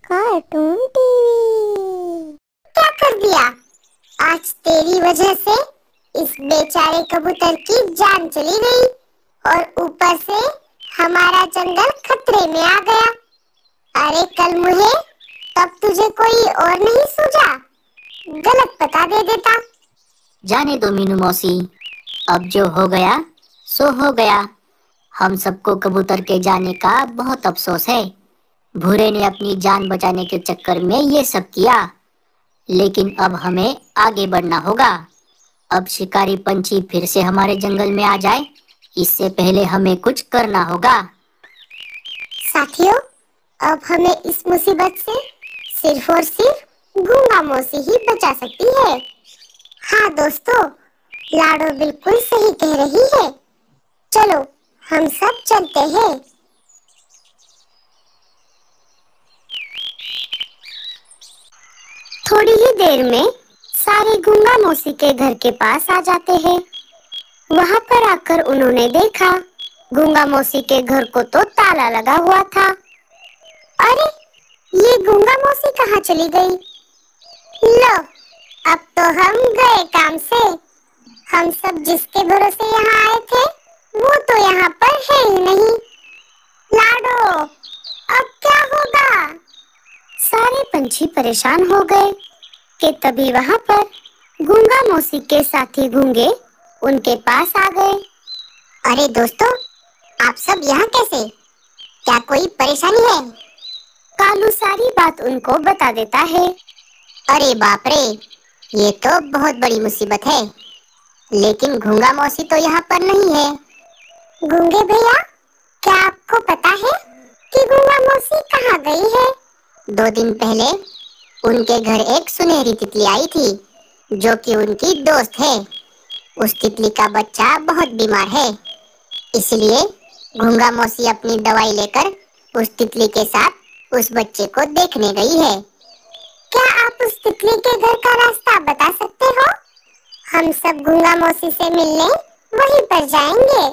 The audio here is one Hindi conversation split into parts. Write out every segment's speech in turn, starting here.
Cartoon TV. क्या कर दिया? आज तेरी वजह से इस बेचारे कबूतर की जान चली गई और ऊपर से हमारा जंगल खतरे में आ गया। अरे कल मुझे तब तुझे कोई और नहीं सूझा, गलत पता दे देता। जाने दो मीनू मौसी, अब जो हो गया सो हो गया। हम सबको कबूतर के जाने का बहुत अफसोस है। भूरे ने अपनी जान बचाने के चक्कर में ये सब किया, लेकिन अब हमें आगे बढ़ना होगा। अब शिकारी पंछी फिर से हमारे जंगल में आ जाए, इससे पहले हमें कुछ करना होगा। साथियों, अब हमें इस मुसीबत से सिर्फ और सिर्फ गूंगा मौसी ही बचा सकती है। हाँ दोस्तों, लाडो बिल्कुल सही कह रही है। चलो हम सब चलते हैं। थोड़ी ही देर में सारे गूंगा मौसी के घर के पास आ जाते हैं। वहां पर आकर उन्होंने देखा गूंगा मौसी के घर को तो ताला लगा हुआ था। अरे ये गूंगा मौसी कहाँ चली गई? लो, अब तो हम गए काम से। हम सब जिसके भरोसे यहाँ आए थे वो तो यहाँ पर है ही नहीं। लाडो, अब क्या होगा? सारे पंछी परेशान हो गए कि तभी वहां पर गूंगा मौसी के साथी गूंगे उनके पास आ गए। अरे दोस्तों, आप सब यहाँ कैसे? क्या कोई परेशानी है? कालू सारी बात उनको बता देता है। अरे बाप रे, ये तो बहुत बड़ी मुसीबत है, लेकिन गूंगा मौसी तो यहाँ पर नहीं है। गूंगे भैया, क्या आपको पता है कि गूंगा मौसी कहाँ गई है? 2 दिन पहले उनके घर एक सुनहरी तितली आई थी, जो कि उनकी दोस्त है। उस तितली का बच्चा बहुत बीमार है, इसलिए गूंगा मौसी अपनी दवाई लेकर उस तितली के साथ उस बच्चे को देखने गई है। क्या आप उस तितली के घर का रास्ता बता सकते हो? हम सब गूंगा मौसी से मिलने वहीं पर जाएंगे।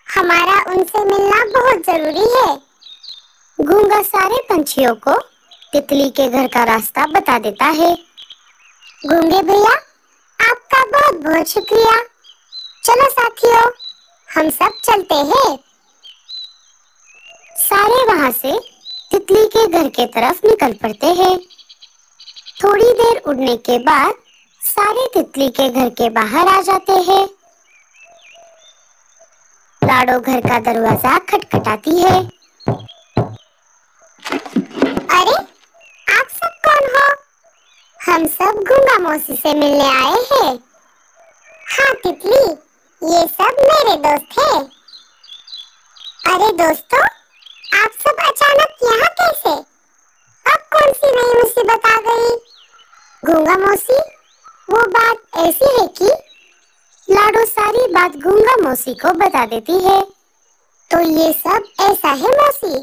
हमारा उनसे मिलना बहुत जरूरी है। गूंगा सारे पंछियों को तितली के घर का रास्ता बता देता है। गूंगे भैया, आपका बहुत बहुत शुक्रिया। चलो साथियों, हम सब चलते हैं। सारे वहां से तितली के घर के तरफ निकल पड़ते हैं। थोड़ी देर उड़ने के बाद सारे तितली के घर के बाहर आ जाते हैं। लाडो घर का दरवाजा खटखटाती है। अरे, आप सब कौन हो? हम सब गूंगा मौसी से मिलने आए हैं। हाँ तितली, ये सब मेरे दोस्त हैं। अरे दोस्तों, आप सब अचानक यहाँ कैसे? अब कौन सी नई मुसीबत आ गई? गूंगा मौसी, वो बात ऐसी है कि लाडो सारी बात गूंगा मौसी को बता देती है। तो ये सब ऐसा है मौसी?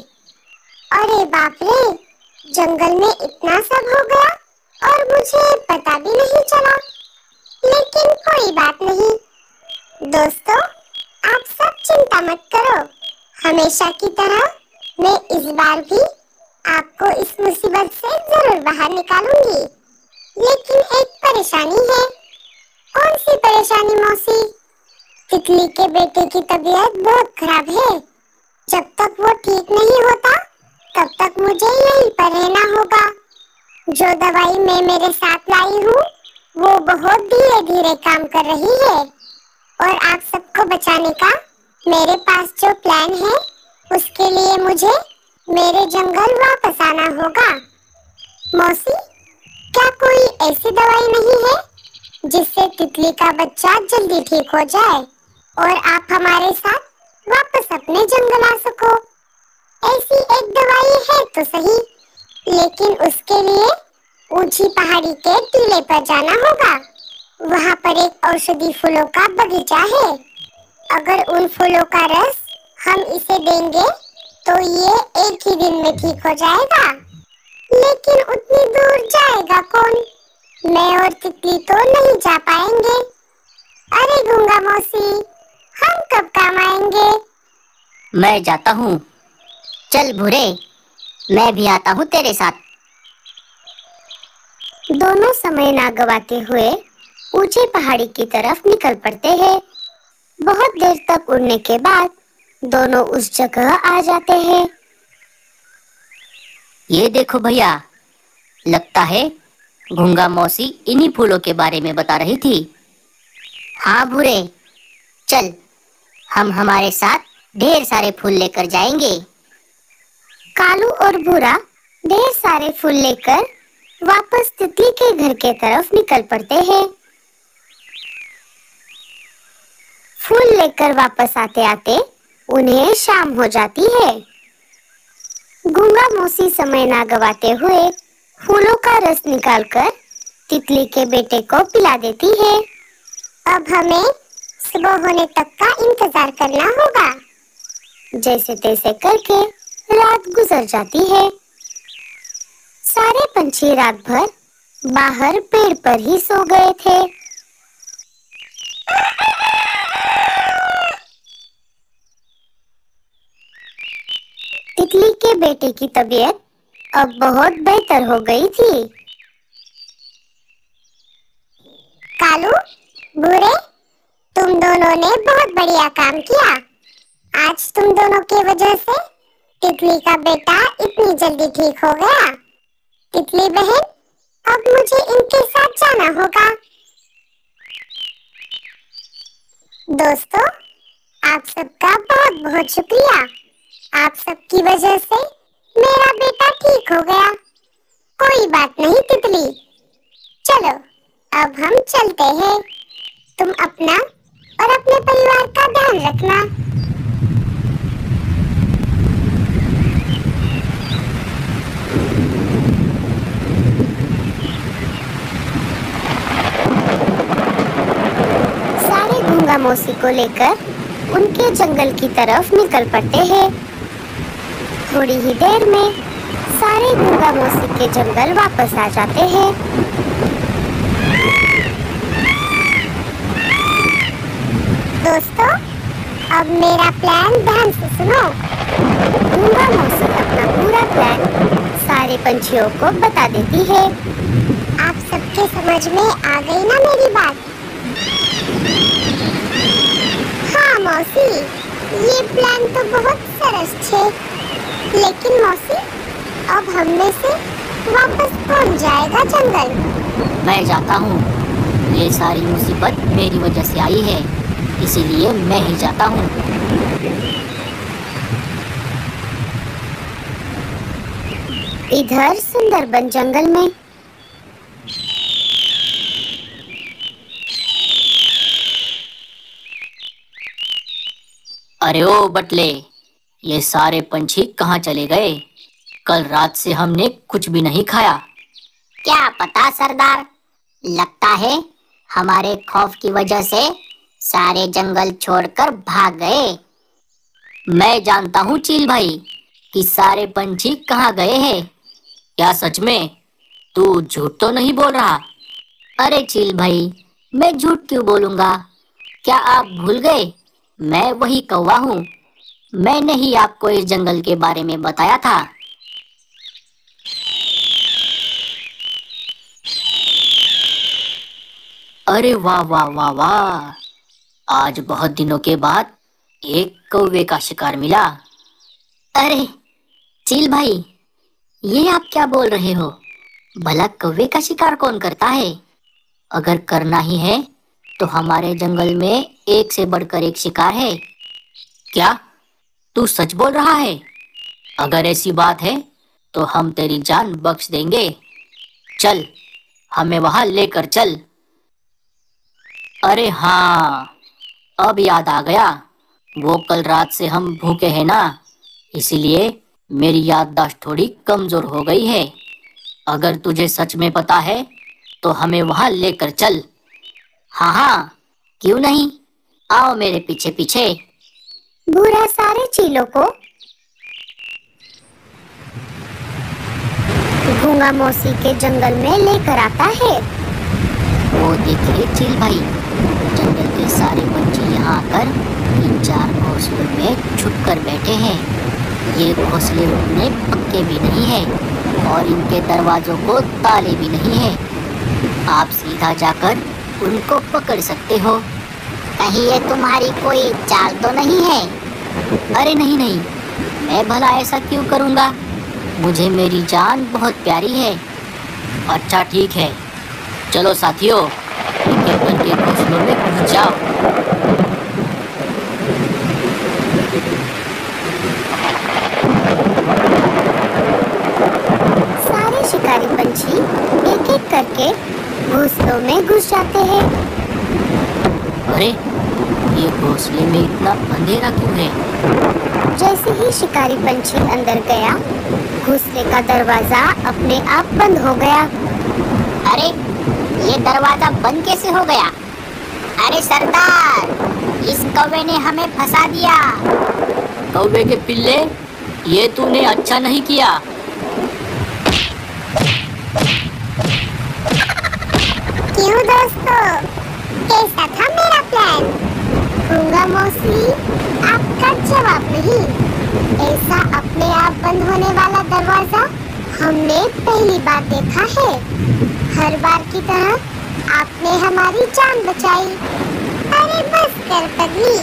अरे बाप रे, जंगल में इतना सब हो गया और मुझे पता भी नहीं चला। लेकिन कोई बात नहीं दोस्तों, आप सब चिंता मत करो। हमेशा की तरह मैं इस बार भी आपको इस मुसीबत से जरूर बाहर निकालूंगी। लेकिन एक परेशानी है। कौन सी परेशानी मौसी? तितली के बेटे की तबीयत बहुत खराब है। जब तक वो ठीक नहीं होता तब तक मुझे यहीं पर रहना होगा। जो दवाई मैं मेरे साथ लाई हूँ वो बहुत धीरे धीरे काम कर रही है और आप सबको बचाने का मेरे पास जो प्लान है उसके लिए मुझे मेरे जंगल वापस आना होगा। मौसी, क्या कोई ऐसी दवाई नहीं है जिससे तितली का बच्चा जल्दी ठीक हो जाए और आप हमारे साथ वापस अपने जंगल आ सको? ऐसी एक दवाई है तो सही, लेकिन उसके लिए ऊंची पहाड़ी के टीले पर जाना होगा। वहाँ पर एक औषधि फूलों का बगीचा है। अगर उन फूलों का रस हम इसे देंगे तो ये एक ही दिन में ठीक हो जाएगा। लेकिन उतनी दूर जाएगा कौन? मैं और तितली तो नहीं जा पाएंगे। अरे गूंगा मौसी, हम कब काम आएंगे? मैं जाता हूँ। चल भूरे, मैं भी आता हूँ तेरे साथ। दोनों समय ना गवाते हुए ऊंचे पहाड़ी की तरफ निकल पड़ते हैं। बहुत देर तक उड़ने के बाद दोनों उस जगह आ जाते हैं। ये देखो भैया, लगता है गूंगा मौसी इन्हीं फूलों के बारे में बता रही थी। हाँ भूरे, चल, हम हमारे साथ ढेर सारे फूल लेकर जाएंगे। कालू और भूरा ढेर सारे फूल लेकर वापस तितली के घर के तरफ निकल पड़ते हैं। फूल लेकर वापस आते आते उन्हें शाम हो जाती है। गूंगा मौसी समय ना गवाते हुए फूलों का रस निकालकर तितली के बेटे को पिला देती है। अब हमें सुबह होने तक का इंतजार करना होगा। जैसे तैसे करके रात गुजर जाती है। सारे पंछी रात भर बाहर पेड़ पर ही सो गए थे। तितली के बेटे की तबीयत अब बहुत बेहतर हो गई थी। कालू, भूरे, तुम दोनों ने बहुत बढ़िया काम किया। आज तुम दोनों की वजह से तितली का बेटा इतनी जल्दी ठीक हो गया। तितली बहन, अब मुझे इनके साथ जाना होगा। दोस्तों, आप सबका बहुत बहुत शुक्रिया। आप सबकी वजह से मेरा बेटा ठीक हो गया। कोई बात नहीं तितली, चलो अब हम चलते हैं। तुम अपना और अपने परिवार का ध्यान रखना। सारे गूंगा मौसी को लेकर उनके जंगल की तरफ निकल पड़ते हैं। थोड़ी ही देर में सारे गूंगा मौसी के जंगल वापस आ जाते हैं। दोस्तों, अब मेरा प्लान ध्यान से सुनो। गूंगा मौसी अपना पूरा प्लान सारे पंछियों को बता देती है। आप सबके समझ में आ गई ना मेरी बात? हाँ मौसी, ये प्लान तो बहुत सरस है। लेकिन मौसी, अब हम में से वापस कौन जाएगा जंगल? मैं जाता हूँ। ये सारी मुसीबत मेरी वजह से आई है, इसीलिए मैं ही जाता हूँ। इधर सुंदरबन जंगल में अरे ओ बटले, ये सारे पंछी कहाँ चले गए? कल रात से हमने कुछ भी नहीं खाया। क्या पता सरदार, लगता है हमारे खौफ की वजह से सारे जंगल छोड़कर भाग गए। मैं जानता हूँ चील भाई कि सारे पंछी कहाँ गए हैं। क्या सच में? तू झूठ तो नहीं बोल रहा? अरे चील भाई, मैं झूठ क्यों बोलूंगा? क्या आप भूल गए? मैं वही कौवा हूँ। मैंने ही आपको इस जंगल के बारे में बताया था। अरे वाह वाह वाह वाह, आज बहुत दिनों के बाद एक कौवे का शिकार मिला। अरे चील भाई, ये आप क्या बोल रहे हो? भला कौवे का शिकार कौन करता है? अगर करना ही है तो हमारे जंगल में एक से बढ़कर एक शिकार है। क्या तू सच बोल रहा है? अगर ऐसी बात है तो हम तेरी जान बख्श देंगे। चल, हमें वहां लेकर चल। अरे हाँ, अब याद आ गया। वो कल रात से हम भूखे हैं ना, इसीलिए मेरी याददाश्त थोड़ी कमजोर हो गई है। अगर तुझे सच में पता है तो हमें वहां लेकर चल। हाँ हाँ, क्यों नहीं, आओ मेरे पीछे पीछे। भूरा सारे चीलों को गूंगा मौसी के जंगल में लेकर आता है। वो देखिए चील भाई, जंगल के सारे पंछी यहाँ आकर 3-4 घोंसलों में छुप कर बैठे हैं। ये घोंसले उतने पक्के भी नहीं है और इनके दरवाजों को ताले भी नहीं है। आप सीधा जाकर उनको पकड़ सकते हो। कहीं ये तुम्हारी कोई चाल तो नहीं है? अरे नहीं नहीं, मैं भला ऐसा क्यों करूँगा? मुझे मेरी जान बहुत प्यारी है। अच्छा ठीक है, चलो साथियों, उनके घोंसलों में घुस जाओ। सारे शिकारी पंछी एक एक करके घोंसलों में घुस जाते हैं। अरे ये घोंसले में इतना अंधेरा क्यों है? जैसे ही शिकारी पंछी अंदर गया, घोंसले का दरवाजा अपने आप बंद हो गया। अरे ये दरवाजा बंद कैसे हो गया? अरे सरदार, इस कौवे ने हमें फंसा दिया। कौवे के पिल्ले, ये तूने अच्छा नहीं किया। क्यों दोस्तों, कैसा था मेरा प्लान? गूंगा मौसी, आपका जवाब नहीं। ऐसा अपने आप बंद होने वाला दरवाजा हमने पहली बार देखा है। हर बार की तरह आपने हमारी जान बचाई। अरे बस कर पगली,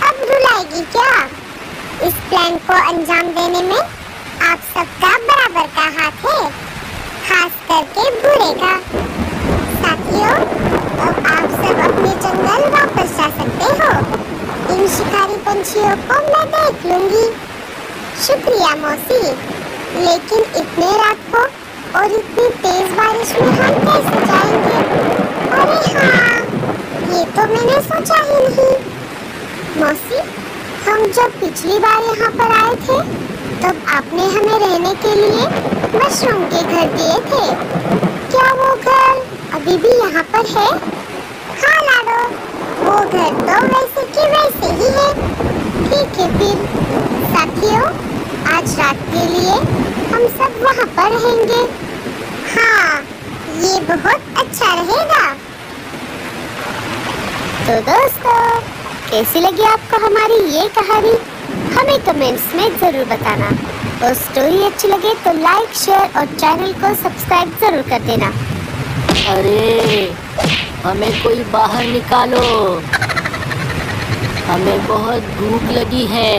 अब रुलाएगी क्या? इस प्लान को अंजाम देने में आप सबका बराबर का हाथ है, खास करके भूरे का। साथियों, अब आप सब अपने जंगल वापस जा सकते हो। इन शिकारी पंछियों को मैं देख लूंगी। शुक्रिया मौसी, लेकिन इतने रात को और इतनी तेज बारिश में हम कैसे जाएंगे? अरे हाँ, ये तो मैंने सोचा ही नहीं। मौसी, हम जब पिछली बार यहाँ पर आए थे, तब आपने हमें रहने के लिए मशरूम के घर दिए थे। क्या वो घर अभी भी यहाँ पर है? हाँ लाडो, वो घर तो वैसे की वैसे ही है। ठीक है फिर साथियों, आज रात के लिए हम सब वहाँ पर रहेंगे। हाँ, ये बहुत अच्छा रहेगा। तो दोस्तों, कैसी लगी आपको हमारी ये कहानी? हमें कमेंट्स में जरूर बताना। और स्टोरी अच्छी लगे तो लाइक, शेयर और चैनल को सब्सक्राइब जरूर कर देना। अरे हमें कोई बाहर निकालो, हमें बहुत भूख लगी है।